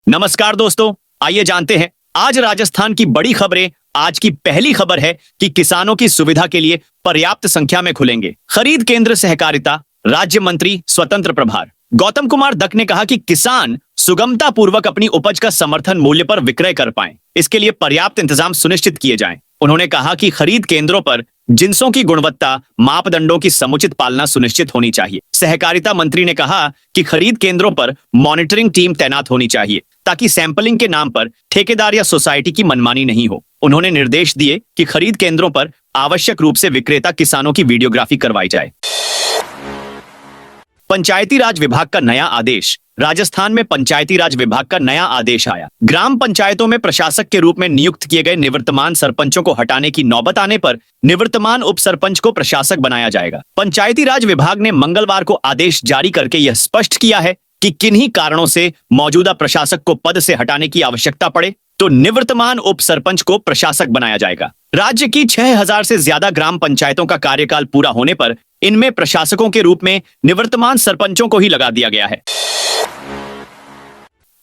नमस्कार दोस्तों, आइए जानते हैं आज राजस्थान की बड़ी खबरें। आज की पहली खबर है कि किसानों की सुविधा के लिए पर्याप्त संख्या में खुलेंगे खरीद केंद्र। सहकारिता राज्य मंत्री स्वतंत्र प्रभार गौतम कुमार दत्त ने कहा कि किसान सुगमता पूर्वक अपनी उपज का समर्थन मूल्य पर विक्रय कर पाएं, इसके लिए पर्याप्त इंतजाम सुनिश्चित किए जाएं। उन्होंने कहा कि खरीद केंद्रों पर जिंसों की गुणवत्ता मापदंडों की समुचित पालना सुनिश्चित होनी चाहिए। सहकारिता मंत्री ने कहा कि खरीद केंद्रों पर मॉनिटरिंग टीम तैनात होनी चाहिए ताकि सैंपलिंग के नाम पर ठेकेदार या सोसाइटी की मनमानी नहीं हो। उन्होंने निर्देश दिए कि खरीद केंद्रों पर आवश्यक रूप से विक्रेता किसानों की वीडियोग्राफी करवाई जाए। पंचायती राज विभाग का नया आदेश। राजस्थान में पंचायती राज विभाग का नया आदेश आया। ग्राम पंचायतों में प्रशासक के रूप में नियुक्त किए गए निवर्तमान सरपंचों को हटाने की नौबत आने पर निवर्तमान उप सरपंच को प्रशासक बनाया जाएगा। पंचायती राज विभाग ने मंगलवार को आदेश जारी करके यह स्पष्ट किया है कि किन्हीं कारणों से मौजूदा प्रशासक को पद से हटाने की आवश्यकता पड़े तो निवर्तमान उप सरपंच को प्रशासक बनाया जाएगा। राज्य की 6000 से ज्यादा ग्राम पंचायतों का कार्यकाल पूरा होने पर इनमें प्रशासकों के रूप में निवर्तमान सरपंचों को ही लगा दिया गया है।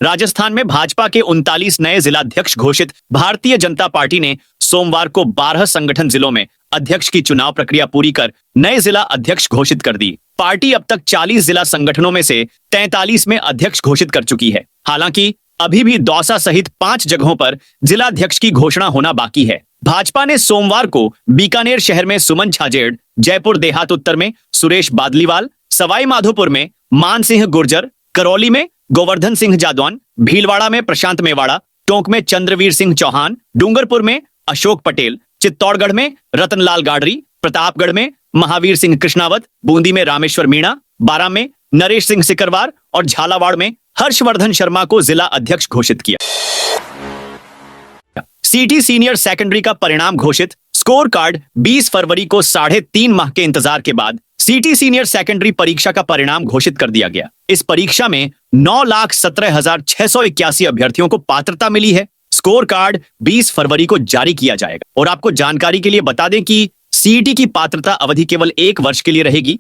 राजस्थान में भाजपा के 39 नए जिलाध्यक्ष घोषित। भारतीय जनता पार्टी ने सोमवार को 12 संगठन जिलों में अध्यक्ष की चुनाव प्रक्रिया पूरी कर नए जिला अध्यक्ष घोषित कर दी। पार्टी अब तक 40 जिला संगठनों में से 43 में अध्यक्ष घोषित कर चुकी है। हालांकि अभी भी दौसा सहित 5 जगहों पर जिलाध्यक्ष की घोषणा होना बाकी है। भाजपा ने सोमवार को बीकानेर शहर में सुमन छाजेड़, जयपुर देहात उत्तर में सुरेश बादलीवाल, सवाई माधोपुर में मान सिंह गुर्जर, करौली में गोवर्धन सिंह जादौन, भीलवाड़ा में प्रशांत मेवाड़ा, टोंक में चंद्रवीर सिंह चौहान, डूंगरपुर में अशोक पटेल, चित्तौड़गढ़ में रतनलाल गाडरी, प्रतापगढ़ में महावीर सिंह कृष्णावत, बूंदी में रामेश्वर मीणा, बारां में नरेश सिंह सिकरवार और झालावाड़ में हर्षवर्धन शर्मा को जिला अध्यक्ष घोषित किया। सीटी सीनियर सेकेंडरी का परिणाम घोषित। स्कोर कार्ड 20 फरवरी को 3.5 माह के इंतजार के बाद सीटी सीनियर सेकेंडरी परीक्षा का परिणाम घोषित कर दिया गया। इस परीक्षा में 9,17,681 अभ्यर्थियों को पात्रता मिली है। स्कोर कार्ड 20 फरवरी को जारी किया जाएगा। और आपको जानकारी के लिए बता दें कि सीईटी की पात्रता अवधि केवल 1 वर्ष के लिए रहेगी।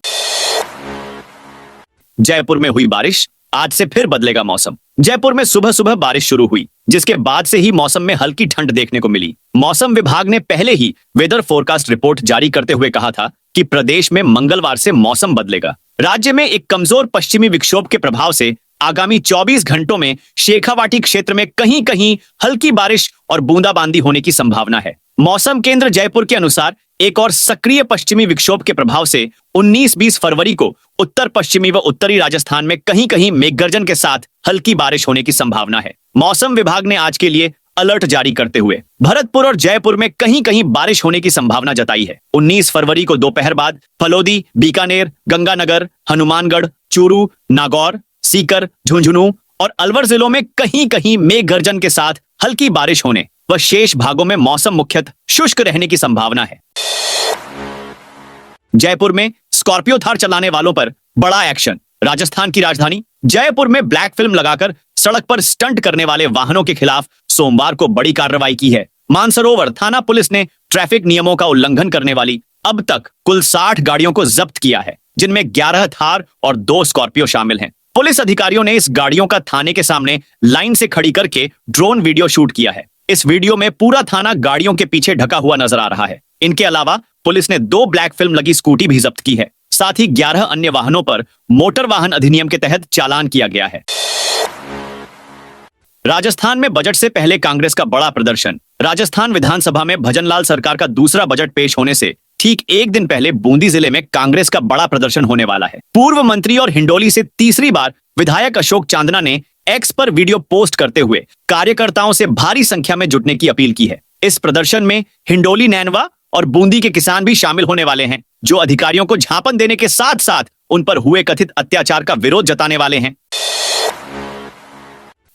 जयपुर में हुई बारिश, आज से फिर बदलेगा मौसम। जयपुर में सुबह सुबह बारिश शुरू हुई, जिसके बाद से ही मौसम में हल्की ठंड देखने को मिली। मौसम विभाग ने पहले ही वेदर फोरकास्ट रिपोर्ट जारी करते हुए कहा था कि प्रदेश में मंगलवार से मौसम बदलेगा। राज्य में एक कमजोर पश्चिमी विक्षोभ के प्रभाव से आगामी 24 घंटों में शेखावाटी क्षेत्र में कहीं कहीं हल्की बारिश और बूंदाबांदी होने की संभावना है। मौसम केंद्र जयपुर के अनुसार एक और सक्रिय पश्चिमी विक्षोभ के प्रभाव से 19-20 फरवरी को उत्तर पश्चिमी व उत्तरी राजस्थान में कहीं कहीं मेघगर्जन के साथ हल्की बारिश होने की संभावना है। मौसम विभाग ने आज के लिए अलर्ट जारी करते हुए भरतपुर और जयपुर में कहीं कहीं बारिश होने की संभावना जताई है। 19 फरवरी को दोपहर बाद फलोदी, बीकानेर, गंगानगर, हनुमानगढ़, चूरू, नागौर, सीकर, झुंझुनू और अलवर जिलों में कहीं कहीं मेघगर्जन के साथ हल्की बारिश होने व शेष भागों में मौसम मुख्यतः शुष्क रहने की संभावना है। जयपुर में स्कॉर्पियो थार चलाने वालों पर बड़ा एक्शन। राजस्थान की राजधानी जयपुर में ब्लैक फिल्म लगाकर सड़क पर स्टंट करने वाले वाहनों के खिलाफ सोमवार को बड़ी कार्रवाई की है। मानसरोवर थाना पुलिस ने ट्रैफिक नियमों का उल्लंघन करने वाली अब तक कुल 60 गाड़ियों को जब्त किया है, जिनमें 11 थार और 2 स्कॉर्पियो शामिल हैं। पुलिस अधिकारियों ने इस गाड़ियों का थाने के सामने लाइन से खड़ी करके ड्रोन वीडियो शूट किया है। इस वीडियो में पूरा थाना गाड़ियों के पीछे ढका हुआ नजर आ रहा है। इनके अलावा पुलिस ने 2 ब्लैक फिल्म लगी स्कूटी भी जब्त की है। साथ ही 11 अन्य वाहनों पर मोटर वाहन अधिनियम के तहत चालान किया गया है। राजस्थान में बजट से पहले कांग्रेस का बड़ा प्रदर्शन। राजस्थान विधानसभा में भजनलाल सरकार का दूसरा बजट पेश होने से ठीक एक दिन पहले बूंदी जिले में कांग्रेस का बड़ा प्रदर्शन होने वाला है। पूर्व मंत्री और हिंडोली से तीसरी बार विधायक अशोक चांदना ने एक्स पर वीडियो पोस्ट करते हुए कार्यकर्ताओं से भारी संख्या में जुटने की अपील की है। इस प्रदर्शन में हिंडोली, नैनवा और बूंदी के किसान भी शामिल होने वाले हैं, जो अधिकारियों को झांपन देने के साथ साथ उन पर हुए कथित अत्याचार का विरोध जताने वाले हैं।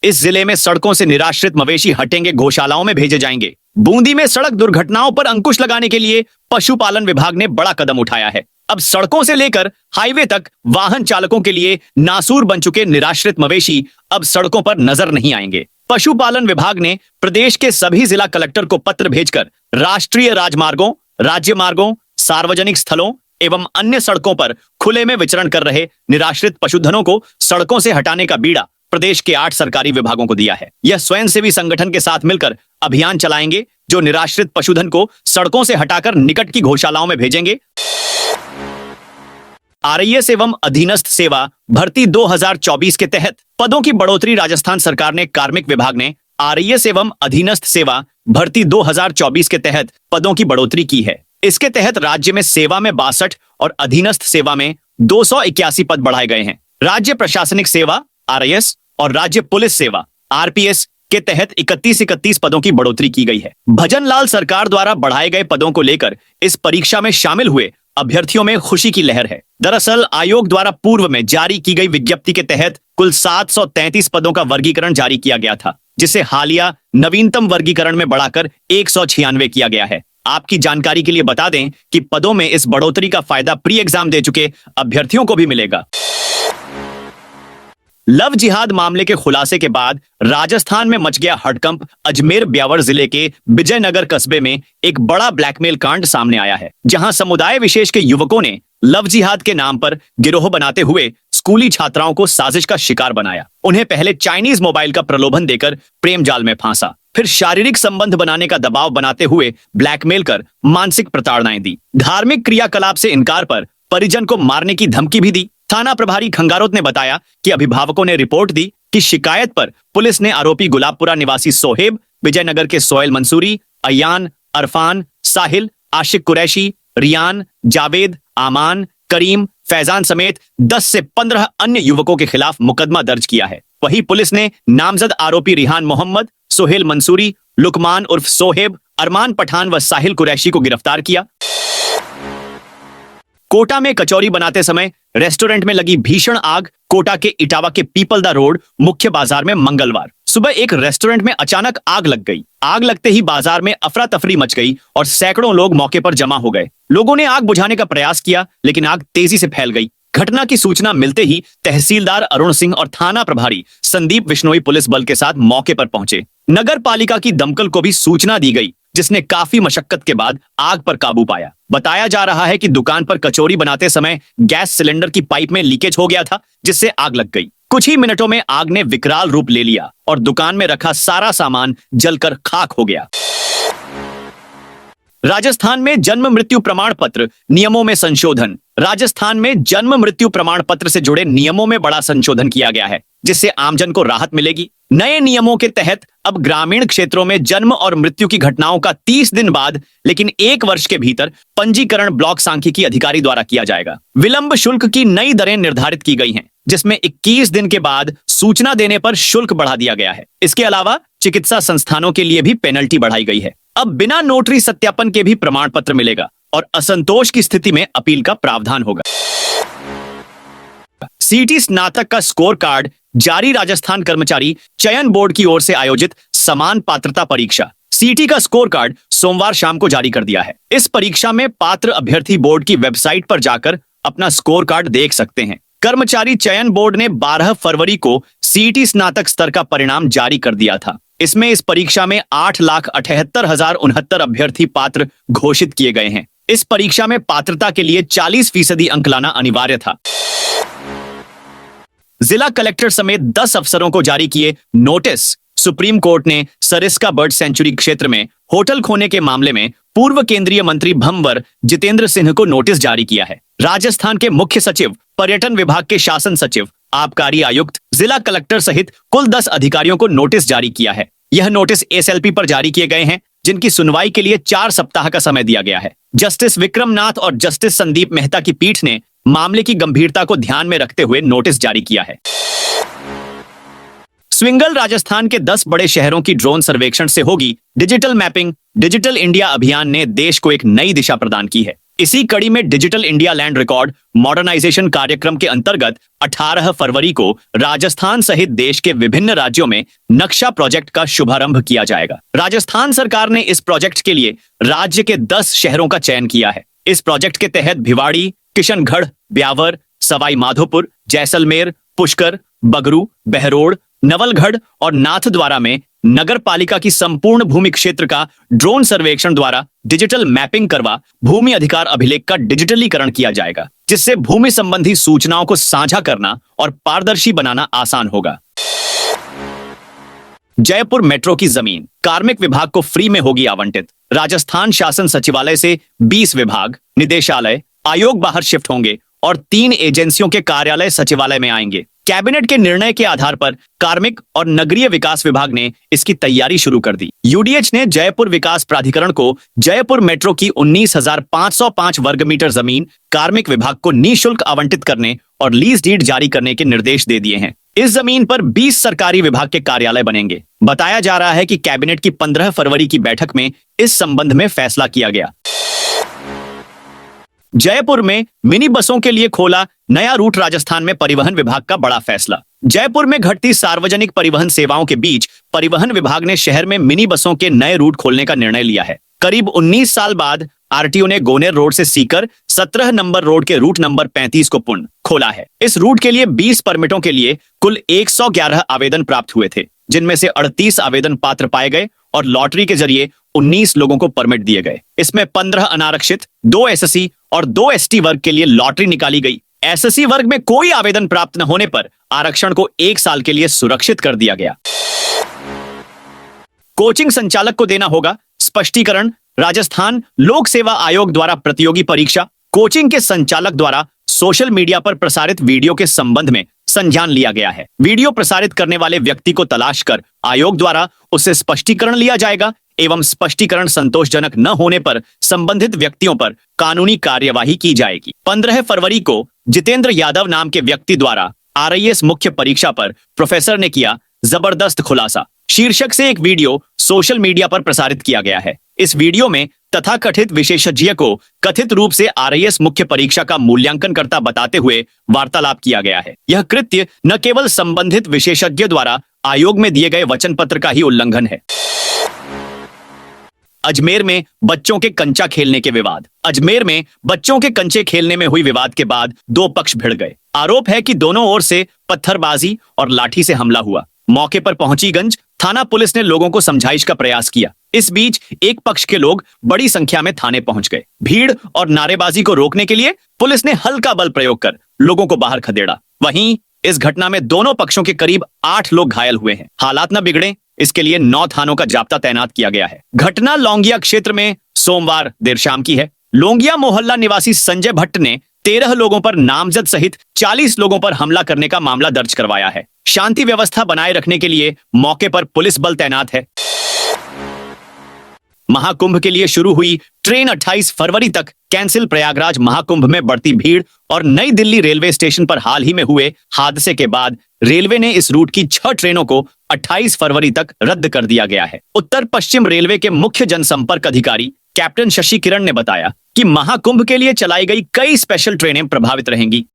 इस जिले में सड़कों से निराश्रित मवेशी हटेंगे, गौशालाओं में भेजे जाएंगे। बूंदी में सड़क दुर्घटनाओं पर अंकुश लगाने के लिए पशुपालन विभाग ने बड़ा कदम उठाया है। अब सड़कों से लेकर हाईवे तक वाहन चालकों के लिए नासूर बन चुके निराश्रित मवेशी अब सड़कों पर नजर नहीं आएंगे। पशुपालन विभाग ने प्रदेश के सभी जिला कलेक्टर को पत्र भेजकर राष्ट्रीय राजमार्गों, राज्य मार्गों, सार्वजनिक स्थलों एवं अन्य सड़कों पर खुले में विचरण कर रहे निराश्रित पशुधनों को सड़कों से हटाने का बीड़ा प्रदेश के 8 सरकारी विभागों को दिया है। यह स्वयंसेवी संगठन के साथ मिलकर अभियान चलाएंगे जो निराश्रित पशुधन को सड़कों से हटाकर निकट की गौशालाओं में भेजेंगे। आरएएस एवं अधीनस्थ सेवा भर्ती 2024 के तहत पदों की बढ़ोतरी। राजस्थान सरकार ने कार्मिक विभाग ने आरएएस एवं अधीनस्थ सेवा भर्ती 2024 के तहत पदों की बढ़ोतरी की है। इसके तहत राज्य में सेवा में 62 और अधीनस्थ सेवा में 281 पद बढ़ाए गए हैं। राज्य प्रशासनिक सेवा आरएएस और राज्य पुलिस सेवा आरपीएस के तहत 31 पदों की बढ़ोतरी की गई है। भजनलाल सरकार द्वारा बढ़ाए गए पदों को लेकर इस परीक्षा में शामिल हुए अभ्यर्थियों में खुशी की लहर है। दरअसल आयोग द्वारा पूर्व में जारी की गई विज्ञप्ति के तहत कुल 733 पदों का वर्गीकरण जारी किया गया था, जिसे हालिया नवीनतम वर्गीकरण में बढ़ाकर 196 किया गया है। आपकी जानकारी के लिए बता दें कि पदों में इस बढ़ोतरी का फायदा प्री एग्जाम दे चुके अभ्यर्थियों को भी मिलेगा। लव जिहाद मामले के खुलासे के बाद राजस्थान में मच गया हड़कंप। अजमेर ब्यावर जिले के विजयनगर कस्बे में एक बड़ा ब्लैकमेल कांड सामने आया है, जहां समुदाय विशेष के युवकों ने लव जिहाद के नाम पर गिरोह बनाते हुए स्कूली छात्राओं को साजिश का शिकार बनाया। उन्हें पहले चाइनीज मोबाइल का प्रलोभन देकर प्रेम जाल में फांसा, फिर शारीरिक संबंध बनाने का दबाव बनाते हुए ब्लैकमेल कर मानसिक प्रताड़नाएं दी। धार्मिक क्रियाकलाप से इनकार पर परिजन को मारने की धमकी भी दी। थाना प्रभारी खंगारोत ने बताया कि अभिभावकों ने रिपोर्ट दी कि शिकायत पर पुलिस ने आरोपी गुलाबपुरा निवासी सोहेब, विजयनगर के सोहेल मंसूरी, अयान, अरफान, साहिल, आशिक कुरैशी, रियान, जावेद, आमान, करीम, फैजान समेत 10 से 15 अन्य युवकों के खिलाफ मुकदमा दर्ज किया है। वहीं पुलिस ने नामजद आरोपी रिहान मोहम्मद, सोहेल मंसूरी, लुकमान उर्फ सोहेब, अरमान पठान व साहिल कुरैशी को गिरफ्तार किया। कोटा में कचौरी बनाते समय रेस्टोरेंट में लगी भीषण आग। कोटा के इटावा के पीपलदा रोड मुख्य बाजार में मंगलवार सुबह एक रेस्टोरेंट में अचानक आग लग गई। आग लगते ही बाजार में अफरा तफरी मच गई और सैकड़ों लोग मौके पर जमा हो गए। लोगों ने आग बुझाने का प्रयास किया, लेकिन आग तेजी से फैल गई। घटना की सूचना मिलते ही तहसीलदार अरुण सिंह और थाना प्रभारी संदीप बिश्नोई पुलिस बल के साथ मौके पर पहुंचे। नगर पालिका की दमकल को भी सूचना दी गई, जिसने काफी मशक्कत के बाद आग पर काबू पाया। बताया जा रहा है कि दुकान पर कचौरी बनाते समय गैस सिलेंडर की पाइप में लीकेज हो गया था, जिससे आग लग गई। कुछ ही मिनटों में आग ने विकराल रूप ले लिया और दुकान में रखा सारा सामान जलकर खाक हो गया। राजस्थान में जन्म मृत्यु प्रमाण पत्र नियमों में संशोधन। राजस्थान में जन्म मृत्यु प्रमाण पत्र से जुड़े नियमों में बड़ा संशोधन किया गया है, जिससे आमजन को राहत मिलेगी। नए नियमों के तहत अब ग्रामीण क्षेत्रों में जन्म और मृत्यु की घटनाओं का 30 दिन बाद लेकिन 1 वर्ष के भीतर पंजीकरण ब्लॉक सांख्यिकी अधिकारी द्वारा किया जाएगा। विलंब शुल्क की नई दरें निर्धारित की गई हैं, जिसमें 21 दिन के बाद सूचना देने पर शुल्क बढ़ा दिया गया है। इसके अलावा चिकित्सा संस्थानों के लिए भी पेनल्टी बढ़ाई गई है। अब बिना नोटरी सत्यापन के भी प्रमाण पत्र मिलेगा और असंतोष की स्थिति में अपील का प्रावधान होगा। सीटी स्नातक का स्कोर कार्ड जारी। राजस्थान कर्मचारी चयन बोर्ड की ओर से आयोजित समान पात्रता परीक्षा सीटी का स्कोर कार्ड सोमवार शाम को जारी कर दिया है। इस परीक्षा में पात्र अभ्यर्थी बोर्ड की वेबसाइट पर जाकर अपना स्कोर कार्ड देख सकते हैं। कर्मचारी चयन बोर्ड ने 12 फरवरी को सीटी स्नातक स्तर का परिणाम जारी कर दिया था। इसमें इस परीक्षा में 8,78,069 अभ्यर्थी पात्र घोषित किए गए हैं। इस परीक्षा में पात्रता के लिए 40% अंक लाना अनिवार्य था। जिला कलेक्टर समेत 10 अफसरों को जारी किए नोटिस। सुप्रीम कोर्ट ने सरिस्का बर्ड सेंचुरी क्षेत्र में होटल खोने के मामले में पूर्व केंद्रीय मंत्री भंवर जितेंद्र सिंह को नोटिस जारी किया है। राजस्थान के मुख्य सचिव, पर्यटन विभाग के शासन सचिव, आबकारी आयुक्त, जिला कलेक्टर सहित कुल 10 अधिकारियों को नोटिस जारी किया है। यह नोटिस एसएलपी पर जारी किए गए हैं, जिनकी सुनवाई के लिए 4 सप्ताह का समय दिया गया है। जस्टिस विक्रम नाथ और जस्टिस संदीप मेहता की पीठ ने मामले की गंभीरता को ध्यान में रखते हुए नोटिस जारी किया है। स्विंगल राजस्थान के 10 बड़े शहरों की ड्रोन सर्वेक्षण से होगी डिजिटल मैपिंग। डिजिटल इंडिया अभियान ने देश को एक नई दिशा प्रदान की है। इसी कड़ी में digital India land record modernization कार्यक्रम के अंतर्गत 18 फरवरी को राजस्थान सहित देश के विभिन्न राज्यों में नक्शा प्रोजेक्ट का शुभारंभ किया जाएगा। राजस्थान सरकार ने इस प्रोजेक्ट के लिए राज्य के 10 शहरों का चयन किया है। इस प्रोजेक्ट के तहत भिवाड़ी, किशनगढ़, ब्यावर, सवाई माधोपुर, जैसलमेर, पुष्कर, बगरू, बहरोड़, नवलगढ़ और नाथद्वारा में नगर पालिका की संपूर्ण भूमि क्षेत्र का ड्रोन सर्वेक्षण द्वारा डिजिटल मैपिंग करवा भूमि अधिकार अभिलेख का डिजिटलीकरण किया जाएगा, जिससे भूमि संबंधी सूचनाओं को साझा करना और पारदर्शी बनाना आसान होगा। जयपुर मेट्रो की जमीन कार्मिक विभाग को फ्री में होगी आवंटित। राजस्थान शासन सचिवालय से 20 विभाग, निदेशालय, आयोग बाहर शिफ्ट होंगे और 3 एजेंसियों के कार्यालय सचिवालय में आएंगे। कैबिनेट के निर्णय के आधार पर कार्मिक और नगरीय विकास विभाग ने इसकी तैयारी शुरू कर दी। यूडीएच ने जयपुर विकास प्राधिकरण को जयपुर मेट्रो की 19,505 वर्ग मीटर जमीन कार्मिक विभाग को निःशुल्क आवंटित करने और लीज डीड जारी करने के निर्देश दे दिए हैं। इस जमीन पर 20 सरकारी विभाग के कार्यालय बनेंगे। बताया जा रहा है कि कैबिनेट की 15 फरवरी की बैठक में इस संबंध में फैसला किया गया। जयपुर में मिनी बसों के लिए खोला नया रूट। राजस्थान में परिवहन विभाग का बड़ा फैसला। जयपुर में घटती सार्वजनिक परिवहन सेवाओं के बीच परिवहन विभाग ने शहर में मिनी बसों के नए रूट खोलने का निर्णय लिया है। करीब 19 साल बाद आरटीओ ने गोनेर रोड से सीकर 17 नंबर रोड के रूट नंबर 35 को पुनः खोला है। इस रूट के लिए 20 परमिटों के लिए कुल 111 आवेदन प्राप्त हुए थे, जिनमें से 38 आवेदन पात्र पाए गए और लॉटरी के जरिए 19 लोगों को परमिट दिए गए। इसमें 15 अनारक्षित, 2 एससी और 2 एसटी वर्ग के लिए लॉटरी निकाली गई। एससी वर्ग में कोई आवेदन प्राप्त न होने पर आरक्षण को 1 साल के लिए सुरक्षित कर दिया गया। कोचिंग संचालक को देना होगा स्पष्टीकरण। राजस्थान लोक सेवा आयोग द्वारा प्रतियोगी परीक्षा कोचिंग के संचालक द्वारा सोशल मीडिया पर प्रसारित वीडियो के संबंध में संज्ञान लिया गया है। वीडियो प्रसारित करने वाले व्यक्ति को तलाश कर आयोग द्वारा उससे स्पष्टीकरण लिया जाएगा एवं स्पष्टीकरण संतोषजनक न होने पर संबंधित व्यक्तियों पर कानूनी कार्यवाही की जाएगी। 15 फरवरी को जितेंद्र यादव नाम के व्यक्ति द्वारा आरआईएस मुख्य परीक्षा पर प्रोफेसर ने किया जबरदस्त खुलासा शीर्षक से एक वीडियो सोशल मीडिया पर प्रसारित किया गया है। इस वीडियो में तथाकथित विशेषज्ञ को कथित रूप से आरआईएस मुख्य परीक्षा का मूल्यांकनकर्ता बताते हुए वार्तालाप किया गया है। यह कृत्य न केवल संबंधित विशेषज्ञ द्वारा आयोग में दिए गए वचन पत्र का ही उल्लंघन है। अजमेर में बच्चों के कंचा खेलने के विवाद। अजमेर में बच्चों के कंचे खेलने में हुई विवाद के बाद 2 पक्ष भिड़ गए। आरोप है कि दोनों ओर से पत्थरबाजी और लाठी से हमला हुआ। मौके पर पहुंची गंज थाना पुलिस ने लोगों को समझाइश का प्रयास किया। इस बीच एक पक्ष के लोग बड़ी संख्या में थाने पहुंच गए। भीड़ और नारेबाजी को रोकने के लिए पुलिस ने हल्का बल प्रयोग कर लोगों को बाहर खदेड़ा। वहीं इस घटना में दोनों पक्षों के करीब 8 लोग घायल हुए हैं। हालात न बिगड़े इसके लिए 9 थानों का जाब्ता तैनात किया गया है। घटना लौंगिया क्षेत्र में सोमवार देर शाम की है। लौंगिया मोहल्ला निवासी संजय भट्ट ने 13 लोगों पर नामजद सहित 40 लोगों पर हमला करने का मामला दर्ज करवाया है। शांति व्यवस्था बनाए रखने के लिए मौके पर पुलिस बल तैनात है। महाकुंभ के लिए शुरू हुई ट्रेन 28 फरवरी तक कैंसिल। प्रयागराज महाकुंभ में बढ़ती भीड़ और नई दिल्ली रेलवे स्टेशन पर हाल ही में हुए हादसे के बाद रेलवे ने इस रूट की 6 ट्रेनों को 28 फरवरी तक रद्द कर दिया गया है। उत्तर पश्चिम रेलवे के मुख्य जनसंपर्क अधिकारी कैप्टन शशि किरण ने बताया कि महाकुंभ के लिए चलाई गई कई स्पेशल ट्रेनें प्रभावित रहेंगी।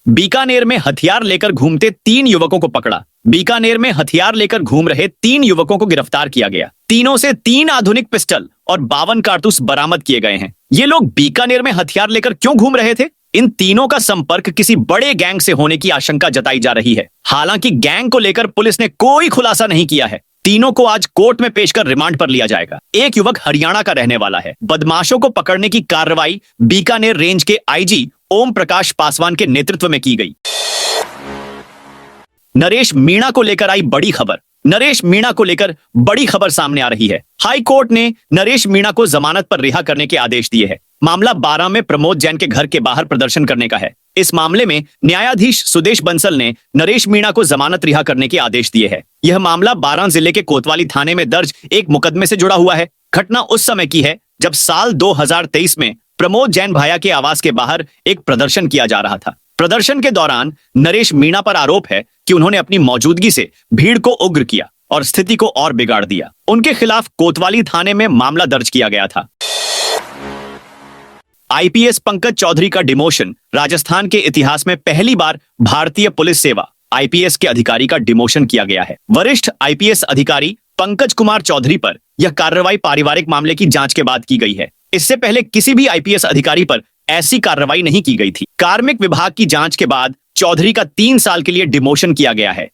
बीकानेर में हथियार लेकर घूमते 3 युवकों को पकड़ा। बीकानेर में हथियार लेकर घूम रहे 3 युवकों को गिरफ्तार किया गया। तीनों से 3 आधुनिक पिस्टल और 52 कारतूस बरामद किए गए हैं। ये लोग बीकानेर में हथियार लेकर क्यों घूम रहे थे? इन तीनों का संपर्क किसी बड़े गैंग से होने की आशंका जताई जा रही है। हालांकि गैंग को लेकर पुलिस ने कोई खुलासा नहीं किया है। तीनों को आज कोर्ट में पेश कर रिमांड पर लिया जाएगा। एक युवक हरियाणा का रहने वाला है। बदमाशों को पकड़ने की कार्रवाई बीकानेर रेंज के आईजी ओम प्रकाश पासवान के नेतृत्व में की गई। नरेश मीणा को लेकर आई बड़ी खबर। नरेश मीणा को लेकर बड़ी खबर सामने आ रही है। हाई कोर्ट ने नरेश मीणा को जमानत पर रिहा करने के आदेश दिए हैं। मामला 12 में प्रमोद जैन के घर के बाहर प्रदर्शन करने का है। इस मामले में न्यायाधीश सुदेश बंसल ने नरेश मीणा को जमानत रिहा करने के आदेश दिए हैं। यह मामला 12 जिले के कोतवाली थाने में दर्ज एक मुकदमे से जुड़ा हुआ है। घटना उस समय की है जब साल 2023 में प्रमोद जैन भाया के आवास के बाहर एक प्रदर्शन किया जा रहा था। प्रदर्शन के दौरान नरेश मीणा पर आरोप है कि उन्होंने अपनी मौजूदगी से भीड़ को उग्र किया और स्थिति को और बिगाड़ दिया। उनके खिलाफ कोतवाली थाने में मामला दर्ज किया गया था। आईपीएस पंकज चौधरी का डिमोशन। राजस्थान के इतिहास में पहली बार भारतीय पुलिस सेवा आईपीएस के अधिकारी का डिमोशन किया गया है। वरिष्ठ आईपीएस अधिकारी पंकज कुमार चौधरी पर यह कार्रवाई पारिवारिक मामले की जांच के बाद की गई है। इससे पहले किसी भी आईपीएस अधिकारी पर ऐसी कार्रवाई नहीं की गई थी। कार्मिक विभाग की जांच के बाद चौधरी का 3 साल के लिए डिमोशन किया गया है।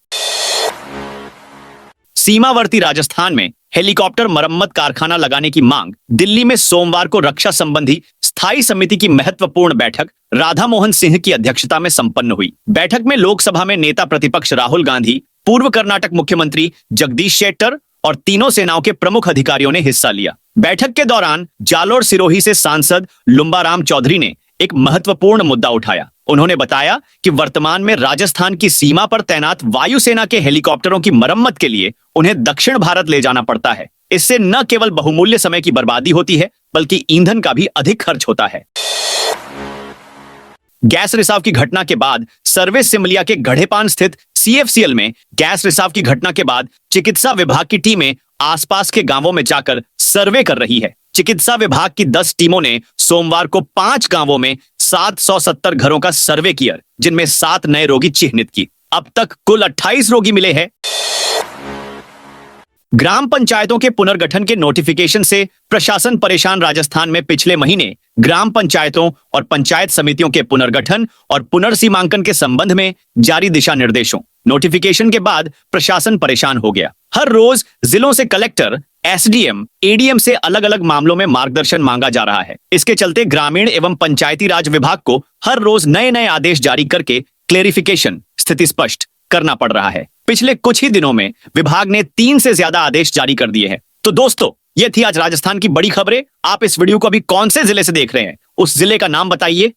सीमावर्ती राजस्थान में हेलीकॉप्टर मरम्मत कारखाना लगाने की मांग। दिल्ली में सोमवार को रक्षा संबंधी स्थायी समिति की महत्वपूर्ण बैठक राधा मोहन सिंह की अध्यक्षता में संपन्न हुई। बैठक में लोकसभा में नेता प्रतिपक्ष राहुल गांधी, पूर्व कर्नाटक मुख्यमंत्री जगदीश शेट्टर और तीनों सेनाओं के प्रमुख अधिकारियों ने हिस्सा लिया। बैठक के दौरान जालोर सिरोही से सांसद लुम्बाराम चौधरी ने एक महत्वपूर्ण मुद्दा उठाया। उन्होंने बताया कि वर्तमान में राजस्थान की सीमा पर तैनात वायुसेना के हेलीकॉप्टरों की मरम्मत के लिए उन्हें दक्षिण भारत ले जाना पड़ता है। इससे न केवल बहुमूल्य समय की बर्बादी होती है, बल्कि ईंधन का भी अधिक खर्च होता है। गैस रिसाव की घटना के बाद सर्वे सिमलिया के गढ़ेपान स्थित सीएफसीएल में गैस रिसाव की घटना के बाद चिकित्सा विभाग की टीमें आसपास के गांवों में जाकर सर्वे कर रही है। चिकित्सा विभाग की 10 टीमों ने सोमवार को 5 गांवों में 770 घरों का सर्वे किया, जिनमें 7 नए रोगी चिन्हित की। अब तक कुल 28 रोगी मिले हैं। ग्राम पंचायतों के पुनर्गठन के नोटिफिकेशन से प्रशासन परेशान। राजस्थान में पिछले महीने ग्राम पंचायतों और पंचायत समितियों के पुनर्गठन और पुनर्सीमांकन के संबंध में जारी दिशा निर्देशों नोटिफिकेशन के बाद प्रशासन परेशान हो गया। हर रोज जिलों से कलेक्टर, एसडीएम, एडीएम से अलग अलग मामलों में मार्गदर्शन मांगा जा रहा है। इसके चलते ग्रामीण एवं पंचायती राज विभाग को हर रोज नए नए आदेश जारी करके क्लेरिफिकेशन, स्थिति स्पष्ट करना पड़ रहा है। पिछले कुछ ही दिनों में विभाग ने 3 से ज्यादा आदेश जारी कर दिए हैं। तो दोस्तों, ये थी आज राजस्थान की बड़ी खबरें। आप इस वीडियो को अभी कौन से जिले से देख रहे हैं, उस जिले का नाम बताइए।